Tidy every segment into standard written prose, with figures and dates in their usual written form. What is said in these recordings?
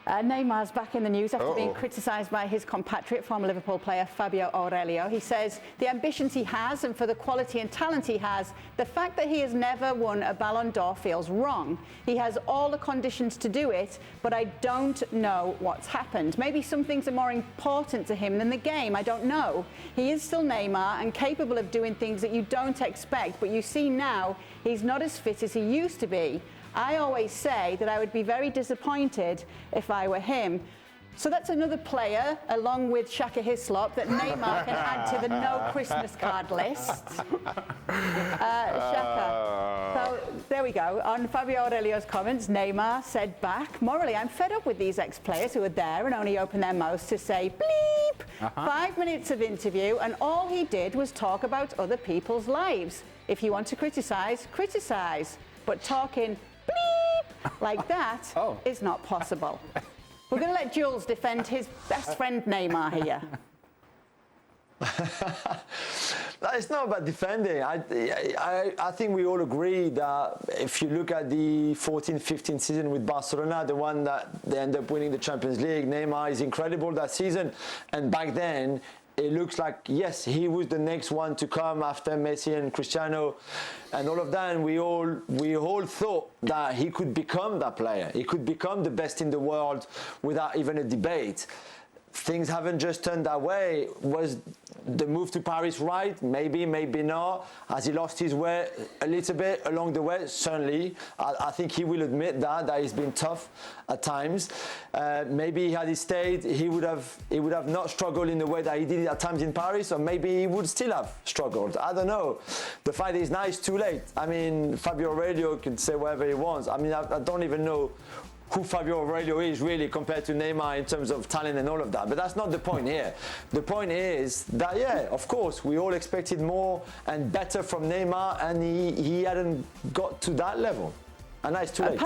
Neymar's back in the news after being criticised by his compatriot, former Liverpool player Fabio Aurelio. He says the ambitions he has and for the quality and talent he has, the fact that he has never won a Ballon d'Or feels wrong. He has all the conditions to do it, but I don't know what's happened. Maybe some things are more important to him than the game. I don't know. He is still Neymar and capable of doing things that you don't expect, but you see now he's not as fit as he used to be. I always say that I would be very disappointed if I were him. So that's another player, along with Shaka Hislop, that Neymar can add to the no Christmas card list. Shaka. So there we go. On Fabio Aurelio's comments, Neymar said back, morally, I'm fed up with these ex-players who are there and only open their mouths to say bleep. 5 minutes of interview, and all he did was talk about other people's lives. If you want to criticise, criticise. But talking bleep like that is not possible. We're going to let Jules defend his best friend Neymar here. It's not about defending. I think we all agree that if you look at the 14-15 season with Barcelona, the one that they end up winning the Champions League, Neymar is incredible that season. And back then, it looks like, yes, he was the next one to come after Messi and Cristiano and all of that. And we all thought that he could become that player. He could become the best in the world without even a debate. Things haven't just turned that way. Was the move to Paris right? Maybe, maybe not. Has he lost his way a little bit along the way? Certainly. I think he will admit that it's been tough at times. Maybe had he stayed, he would have not struggled in the way that he did at times in Paris, or maybe he would still have struggled. I don't know. The fact is now it's too late. I mean, Fabio Aurelio can say whatever he wants. I mean, I don't even know who Fabio Aurelio is really compared to Neymar in terms of talent and all of that. But that's not the point here. The point is that, yeah, of course, we all expected more and better from Neymar, and he hadn't got to that level. And now it's too late.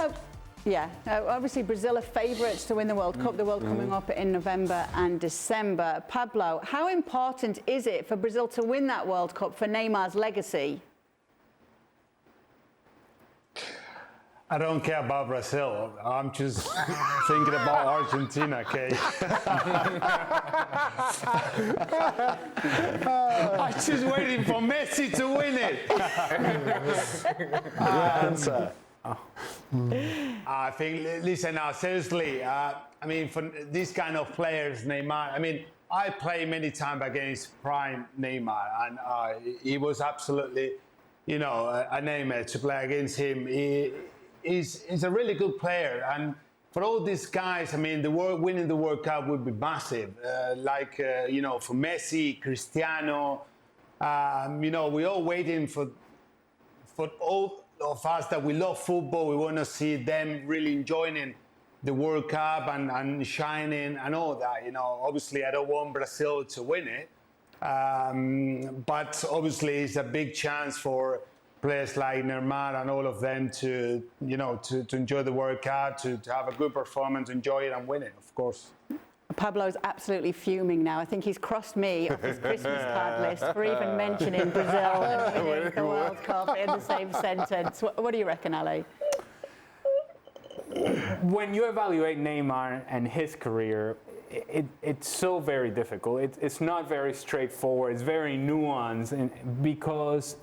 Obviously Brazil are favourites to win the World Cup. The World coming up in November and December. Pablo, how important is it for Brazil to win that World Cup for Neymar's legacy? I don't care about Brazil. I'm just thinking about Argentina, okay? I'm just waiting for Messi to win it. Answer. I think, listen now, seriously, I mean, for these kind of players, Neymar, I mean, I played many times against prime Neymar, and he was absolutely, you know, a nightmare to play against him. He's a really good player, and for all these guys, I mean, winning the World Cup would be massive. You know, for Messi, Cristiano, you know, we're all waiting for all of us that we love football. We want to see them really enjoying the World Cup and shining and all that. You know, obviously, I don't want Brazil to win it, but obviously, it's a big chance for players like Neymar and all of them to, you know, to enjoy the World Cup, to have a good performance, enjoy it and win it, of course. Pablo's absolutely fuming now. I think he's crossed me off his Christmas card list for even mentioning Brazil and winning the World Cup in the same sentence. What do you reckon, Ali? When you evaluate Neymar and his career, it's so very difficult. It's not very straightforward. It's very nuanced, because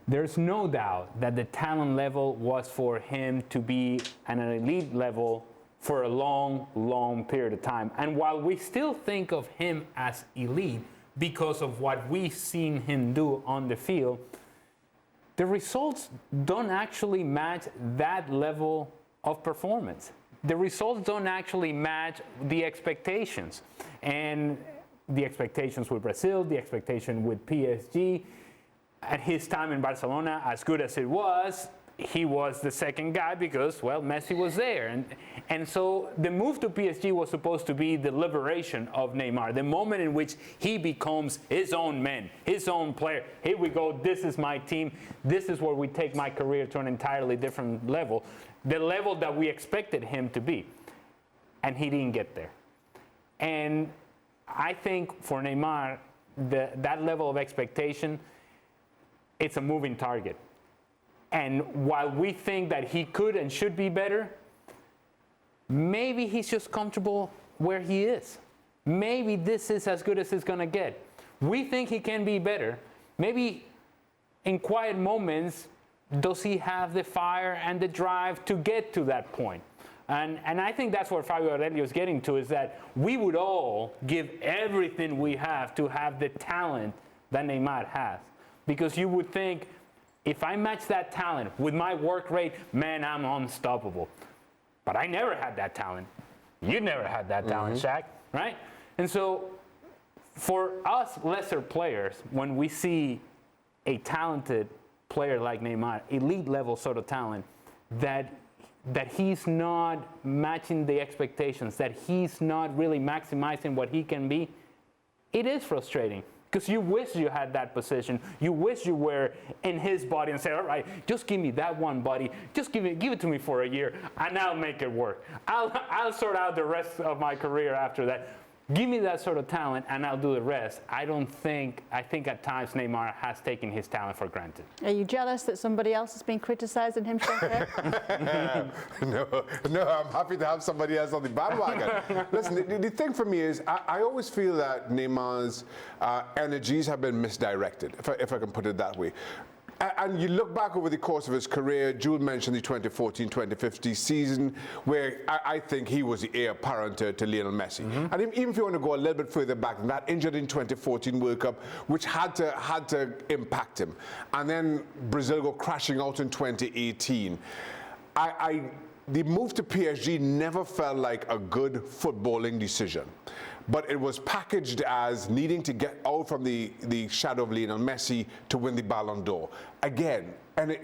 there's no doubt that the talent level was for him to be at an elite level for a long, long period of time. And while we still think of him as elite because of what we've seen him do on the field, the results don't actually match that level of performance. The results don't actually match the expectations. And the expectations with Brazil, the expectation with PSG, at his time in Barcelona, as good as it was, he was the second guy because, well, Messi was there. And so the move to PSG was supposed to be the liberation of Neymar, the moment in which he becomes his own man, his own player. Here we go, this is my team, this is where we take my career to an entirely different level, the level that we expected him to be. And he didn't get there. And I think for Neymar, that level of expectation, it's a moving target. And while we think that he could and should be better, maybe he's just comfortable where he is. Maybe this is as good as it's going to get. We think he can be better. Maybe in quiet moments, does he have the fire and the drive to get to that point? And I think that's what Fabio Aurelio is getting to, is that we would all give everything we have to have the talent that Neymar has. Because you would think, if I match that talent with my work rate, man, I'm unstoppable. But I never had that talent. You never had that talent, Shaq, right? And so for us lesser players, when we see a talented player like Neymar, elite level sort of talent, that he's not matching the expectations, that he's not really maximizing what he can be, it is frustrating. Because you wish you had that position. You wish you were in his body and say, all right, just give me that one body. Just give it to me for a year, and I'll make it work. I'll sort out the rest of my career after that. Give me that sort of talent, and I'll do the rest. I think at times Neymar has taken his talent for granted. Are you jealous that somebody else has been criticising him, Shaq? No, I'm happy to have somebody else on the bandwagon. Listen, the thing for me is, I always feel that Neymar's energies have been misdirected, if I can put it that way. And you look back over the course of his career, Jules mentioned the 2014-2015 season, where I think he was the heir apparent to Lionel Messi. And even if you want to go a little bit further back than that, injured in 2014 World Cup, which had to impact him. And then Brazil go crashing out in 2018. The move to PSG never felt like a good footballing decision. But it was packaged as needing to get out from the shadow of Lionel Messi to win the Ballon d'Or. Again, and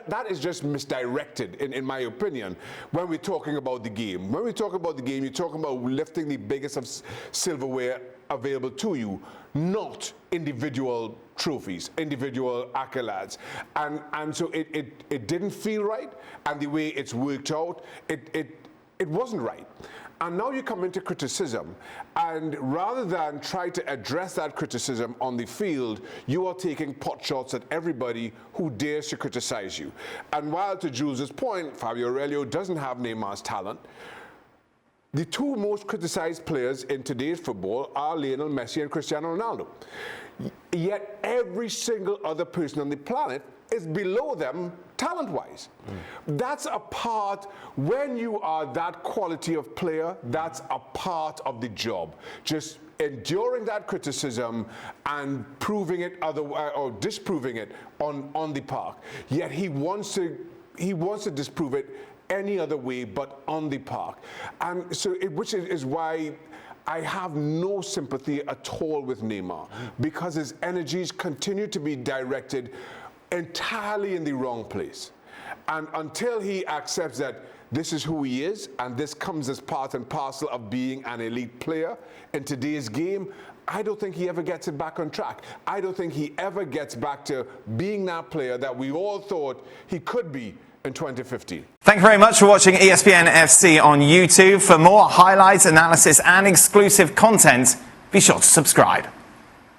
that is just misdirected, in my opinion, when we're talking about the game. When we talk about the game, you're talking about lifting the biggest of silverware available to you, not individual trophies, individual accolades. And so it didn't feel right, and the way it's worked out, it wasn't right. And now you come into criticism, and rather than try to address that criticism on the field, you are taking pot shots at everybody who dares to criticize you. And while, to Jules' point, Fabio Aurelio doesn't have Neymar's talent, the two most criticized players in today's football are Lionel Messi and Cristiano Ronaldo. Yet every single other person on the planet is below them talent-wise. That's a part, when you are that quality of player, that's a part of the job. Just enduring that criticism and proving it otherwise, or disproving it on the park. Yet he wants to disprove it any other way but on the park. And so, which is why I have no sympathy at all with Neymar, because his energies continue to be directed entirely in the wrong place. And until he accepts that this is who he is, and this comes as part and parcel of being an elite player in today's game, I don't think he ever gets it back on track. I don't think he ever gets back to being that player that we all thought he could be in 2015. Thank you very much for watching ESPN FC on YouTube. For more highlights, analysis and exclusive content, be sure to subscribe.